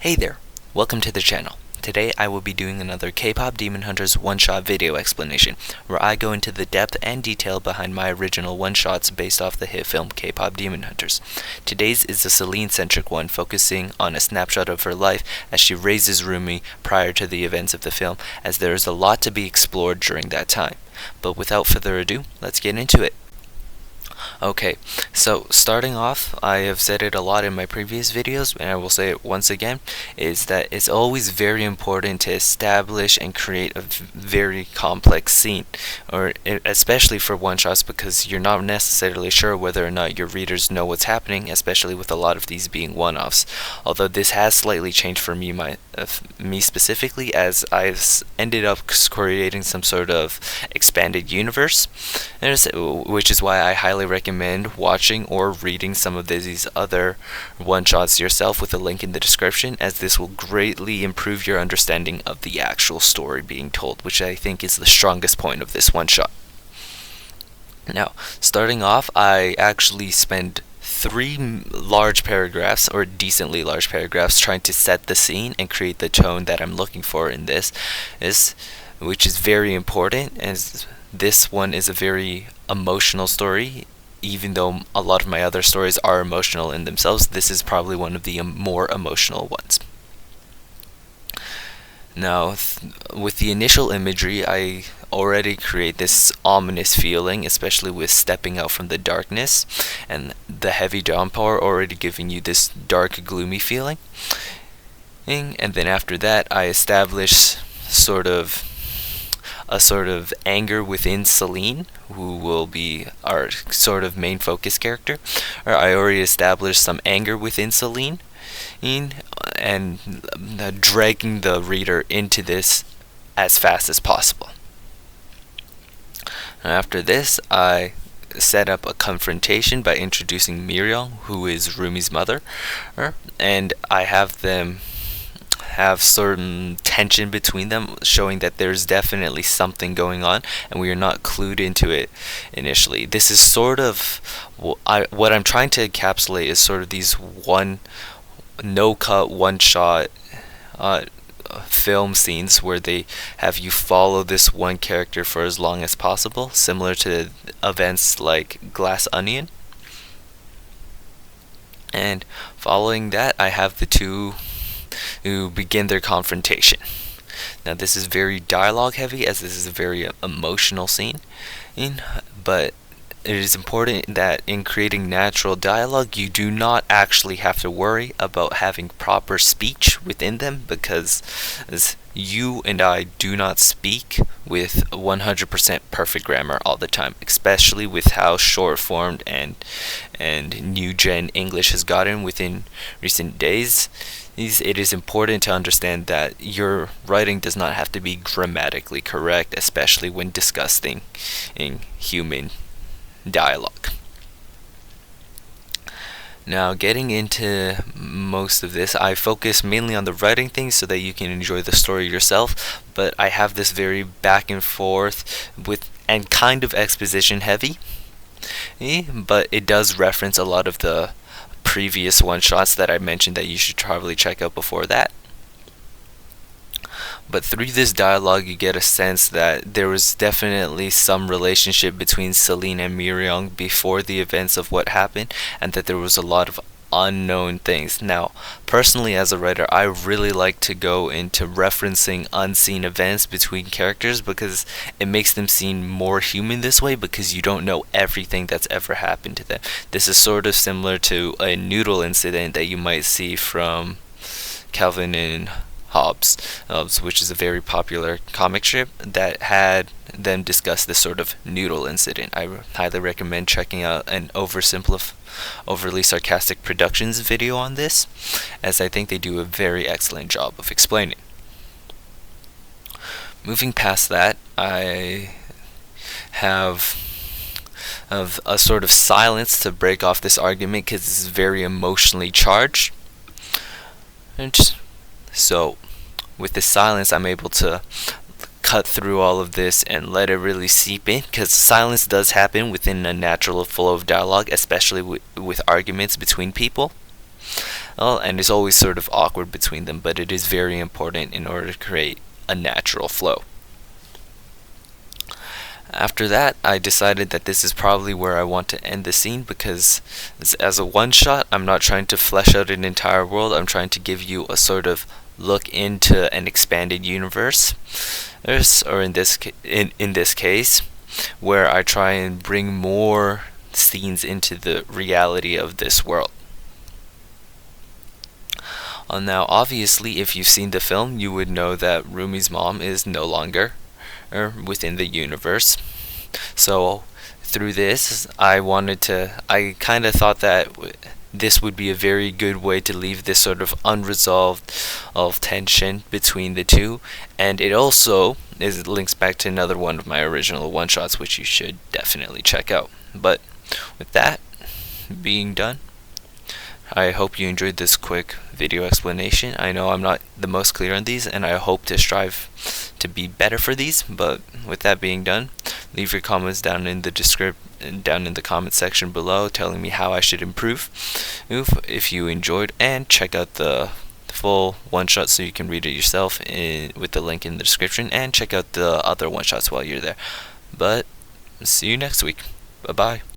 Hey there, welcome to the channel. Today I will be doing another K-Pop Demon Hunters one-shot video explanation, where I go into the depth and detail behind my original one-shots based off the hit film K-Pop Demon Hunters. Today's is a Celine-centric one, focusing on a snapshot of her life as she raises Rumi prior to the events of the film, as there is a lot to be explored during that time. But without further ado, let's get into it. Okay, so starting off, I have said it a lot in my previous videos, and I will say it once again, is that it's always very important to establish and create a very complex scene, especially for one-shots, because you're not necessarily sure whether or not your readers know what's happening, especially with a lot of these being one-offs. Although this has slightly changed for me, me specifically, as I've ended up creating some sort of expanded universe, which is why I highly recommend watching or reading some of these other one-shots yourself with a link in the description, as this will greatly improve your understanding of the actual story being told, which I think is the strongest point of this one-shot. Now, starting off, I actually spend 3 large paragraphs, or decently large paragraphs, trying to set the scene and create the tone that I'm looking for in this, which is very important, as this one is a very emotional story. Even though a lot of my other stories are emotional in themselves, this is probably one of the more emotional ones. Now, with the initial imagery, I already create this ominous feeling, especially with stepping out from the darkness, and the heavy downpour already giving you this dark, gloomy feeling. And then after that, I establish a sort of anger within Celine, who will be our sort of main focus character. Or I already established some anger within Celine, and dragging the reader into this as fast as possible. After this, I set up a confrontation by introducing Mi-Ryeong, who is Rumi's mother, and I have them have certain tension between them, showing that there's definitely something going on and we are not clued into it initially. This is sort of what I'm trying to encapsulate is sort of these no-cut, one-shot film scenes where they have you follow this one character for as long as possible, similar to events like Glass Onion. And following that, I have the two who begin their confrontation. Now, this is very dialogue heavy, as this is a very emotional scene, but it is important that in creating natural dialogue, you do not actually have to worry about having proper speech within them, because as you and I do not speak with 100% perfect grammar all the time, especially with how short-formed and new-gen English has gotten within recent days. It is important to understand that your writing does not have to be grammatically correct, especially when discussing in human dialogue. Now, getting into most of this, I focus mainly on the writing things so that you can enjoy the story yourself, but I have this very back and forth and kind of exposition heavy, but it does reference a lot of the previous one-shots that I mentioned that you should probably check out before that. But through this dialogue, you get a sense that there was definitely some relationship between Celine and Mi-Ryeong before the events of what happened, and that there was a lot of unknown things. Now, personally as a writer, I really like to go into referencing unseen events between characters, because it makes them seem more human this way, because you don't know everything that's ever happened to them. This is sort of similar to a noodle incident that you might see from Calvin and Hobbes, which is a very popular comic strip that had them discuss this sort of noodle incident. I highly recommend checking out an overly sarcastic productions video on this, as I think they do a very excellent job of explaining. Moving past that, I have a sort of silence to break off this argument, because this is very emotionally charged. So, with this silence, I'm able to cut through all of this and let it really seep in, because silence does happen within a natural flow of dialogue, especially with arguments between people. Well, and it's always sort of awkward between them, but it is very important in order to create a natural flow. After that, I decided that this is probably where I want to end the scene, because as a one shot, I'm not trying to flesh out an entire world. I'm trying to give you a sort of look into an expanded universe, or in this case, where I try and bring more scenes into the reality of this world. Now, obviously, if you've seen the film, you would know that Rumi's mom is no longer within the universe. So, through this, I kind of thought that this would be a very good way to leave this sort of unresolved of tension between the two, and it also links back to another one of my original one shots, which you should definitely check out. But with that being done, I hope you enjoyed this quick video explanation. I know I'm not the most clear on these, and I hope to strive to be better for these, but with that being done, leave your comments down in the comment section below, telling me how I should improve if you enjoyed, and check out the full one shot so you can read it yourself with the link in the description, and check out the other one shots while you're there. But see you next week. Bye bye.